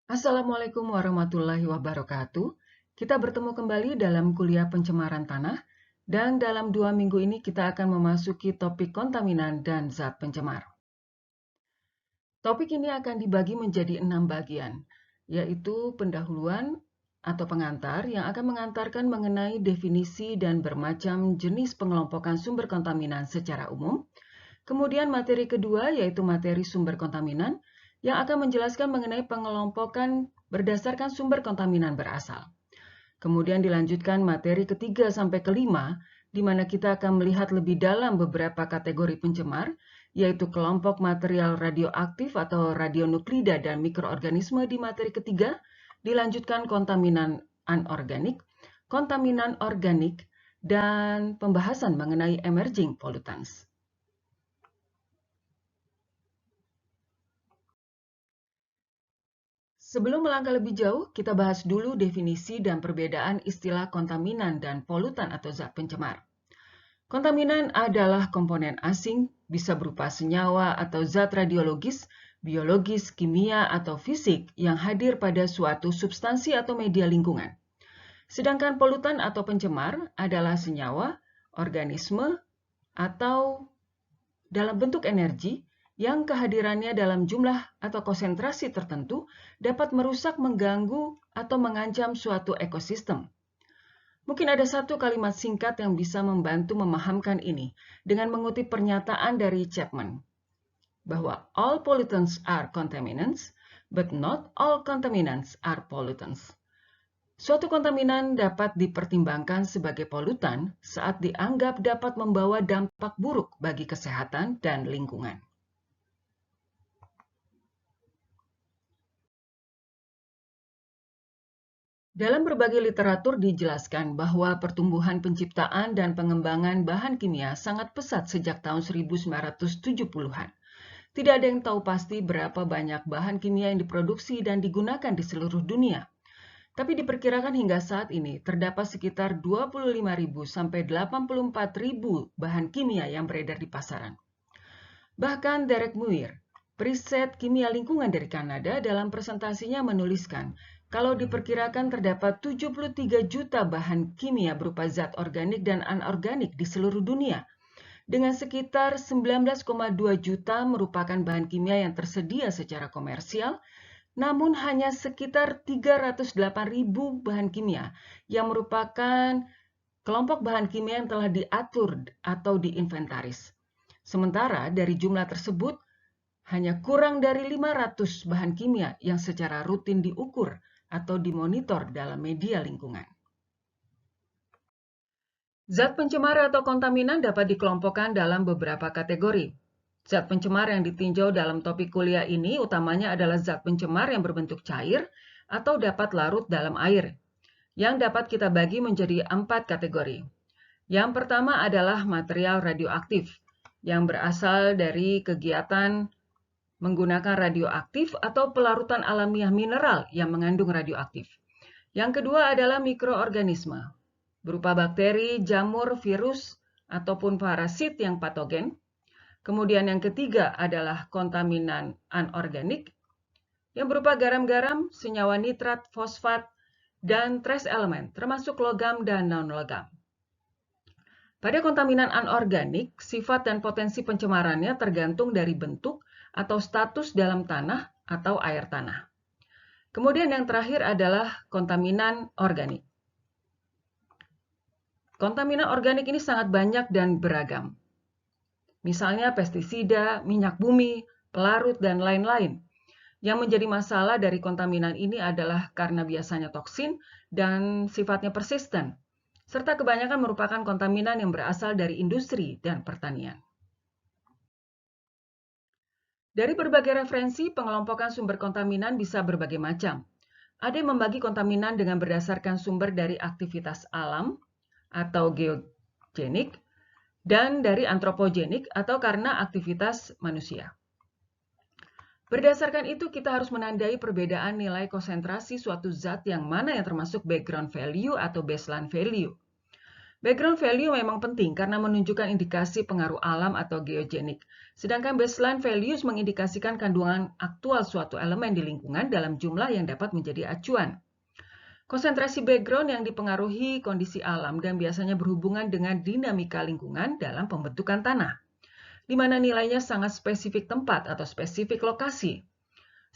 Assalamualaikum warahmatullahi wabarakatuh. Kita bertemu kembali dalam kuliah pencemaran tanah, dan dalam 2 minggu ini kita akan memasuki topik kontaminan dan zat pencemar. Topik ini akan dibagi menjadi 6 bagian, yaitu pendahuluan atau pengantar yang akan mengantarkan mengenai definisi dan bermacam jenis pengelompokan sumber kontaminan secara umum. Kemudian materi kedua yaitu materi sumber kontaminan yang akan menjelaskan mengenai pengelompokan berdasarkan sumber kontaminan berasal. Kemudian dilanjutkan materi ketiga sampai kelima, di mana kita akan melihat lebih dalam beberapa kategori pencemar, yaitu kelompok material radioaktif atau radionuklida dan mikroorganisme di materi ketiga, dilanjutkan kontaminan organik, dan pembahasan mengenai emerging pollutants. Sebelum melangkah lebih jauh, kita bahas dulu definisi dan perbedaan istilah kontaminan dan polutan atau zat pencemar. Kontaminan adalah komponen asing, bisa berupa senyawa atau zat radiologis, biologis, kimia, atau fisik yang hadir pada suatu substansi atau media lingkungan. Sedangkan polutan atau pencemar adalah senyawa, organisme, atau dalam bentuk energi yang kehadirannya dalam jumlah atau konsentrasi tertentu dapat merusak, mengganggu, atau mengancam suatu ekosistem. Mungkin ada satu kalimat singkat yang bisa membantu memahamkan ini dengan mengutip pernyataan dari Chapman, bahwa all pollutants are contaminants, but not all contaminants are pollutants. Suatu kontaminan dapat dipertimbangkan sebagai polutan saat dianggap dapat membawa dampak buruk bagi kesehatan dan lingkungan. Dalam berbagai literatur dijelaskan bahwa pertumbuhan penciptaan dan pengembangan bahan kimia sangat pesat sejak tahun 1970-an. Tidak ada yang tahu pasti berapa banyak bahan kimia yang diproduksi dan digunakan di seluruh dunia. Tapi diperkirakan hingga saat ini terdapat sekitar 25.000 sampai 84.000 bahan kimia yang beredar di pasaran. Bahkan Derek Muir, periset kimia lingkungan dari Kanada, dalam presentasinya menuliskan kalau diperkirakan terdapat 73 juta bahan kimia berupa zat organik dan anorganik di seluruh dunia, dengan sekitar 19,2 juta merupakan bahan kimia yang tersedia secara komersial, namun hanya sekitar 308.000 bahan kimia yang merupakan kelompok bahan kimia yang telah diatur atau diinventaris. Sementara dari jumlah tersebut, hanya kurang dari 500 bahan kimia yang secara rutin diukur atau dimonitor dalam media lingkungan. Zat pencemar atau kontaminan dapat dikelompokkan dalam beberapa kategori. Zat pencemar yang ditinjau dalam topik kuliah ini utamanya adalah zat pencemar yang berbentuk cair atau dapat larut dalam air, yang dapat kita bagi menjadi 4 kategori. Yang pertama adalah material radioaktif, yang berasal dari kegiatan menggunakan radioaktif atau pelarutan alamiah mineral yang mengandung radioaktif. Yang kedua adalah mikroorganisme, berupa bakteri, jamur, virus, ataupun parasit yang patogen. Kemudian yang ketiga adalah kontaminan anorganik, yang berupa garam-garam, senyawa nitrat, fosfat, dan trace elemen, termasuk logam dan non-logam. Pada kontaminan anorganik, sifat dan potensi pencemarannya tergantung dari bentuk atau status dalam tanah atau air tanah. Kemudian yang terakhir adalah kontaminan organik. Kontaminan organik ini sangat banyak dan beragam. Misalnya pestisida, minyak bumi, pelarut, dan lain-lain. Yang menjadi masalah dari kontaminan ini adalah karena biasanya toksin dan sifatnya persisten, serta kebanyakan merupakan kontaminan yang berasal dari industri dan pertanian. Dari berbagai referensi, pengelompokan sumber kontaminan bisa berbagai macam. Ada yang membagi kontaminan dengan berdasarkan sumber dari aktivitas alam atau geogenik, dan dari antropogenik atau karena aktivitas manusia. Berdasarkan itu, kita harus menandai perbedaan nilai konsentrasi suatu zat yang mana yang termasuk background value atau baseline value. Background value memang penting karena menunjukkan indikasi pengaruh alam atau geogenik. Sedangkan baseline values mengindikasikan kandungan aktual suatu elemen di lingkungan dalam jumlah yang dapat menjadi acuan. Konsentrasi background yang dipengaruhi kondisi alam dan biasanya berhubungan dengan dinamika lingkungan dalam pembentukan tanah, di mana nilainya sangat spesifik tempat atau spesifik lokasi.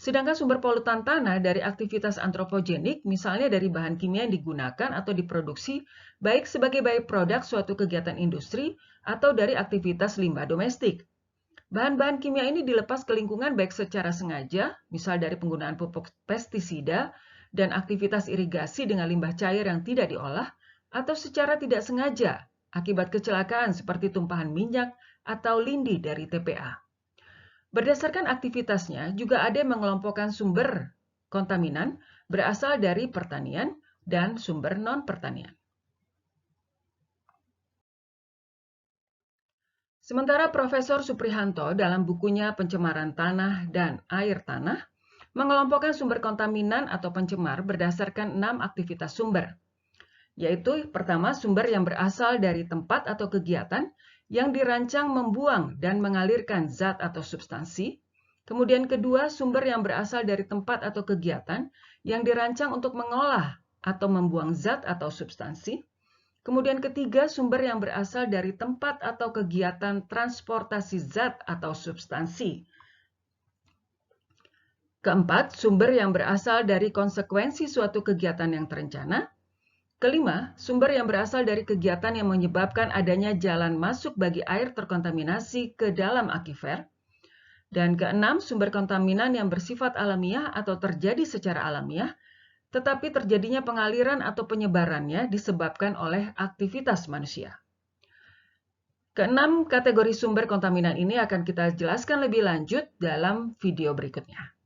Sedangkan sumber polutan tanah dari aktivitas antropogenik, misalnya dari bahan kimia yang digunakan atau diproduksi, baik sebagai byproduct suatu kegiatan industri atau dari aktivitas limbah domestik. Bahan-bahan kimia ini dilepas ke lingkungan baik secara sengaja, misal dari penggunaan pupuk pestisida dan aktivitas irigasi dengan limbah cair yang tidak diolah, atau secara tidak sengaja akibat kecelakaan seperti tumpahan minyak atau lindi dari TPA. Berdasarkan aktivitasnya, juga ada yang mengelompokkan sumber kontaminan berasal dari pertanian dan sumber non-pertanian. Sementara Profesor Suprihanto dalam bukunya Pencemaran Tanah dan Air Tanah mengelompokkan sumber kontaminan atau pencemar berdasarkan 6 aktivitas sumber, yaitu pertama sumber yang berasal dari tempat atau kegiatan yang dirancang membuang dan mengalirkan zat atau substansi. Kemudian kedua, sumber yang berasal dari tempat atau kegiatan yang dirancang untuk mengolah atau membuang zat atau substansi. Kemudian ketiga, sumber yang berasal dari tempat atau kegiatan transportasi zat atau substansi. Keempat, sumber yang berasal dari konsekuensi suatu kegiatan yang terencana. Kelima, sumber yang berasal dari kegiatan yang menyebabkan adanya jalan masuk bagi air terkontaminasi ke dalam akifer. Dan keenam, sumber kontaminan yang bersifat alamiah atau terjadi secara alamiah, tetapi terjadinya pengaliran atau penyebarannya disebabkan oleh aktivitas manusia. Keenam kategori sumber kontaminan ini akan kita jelaskan lebih lanjut dalam video berikutnya.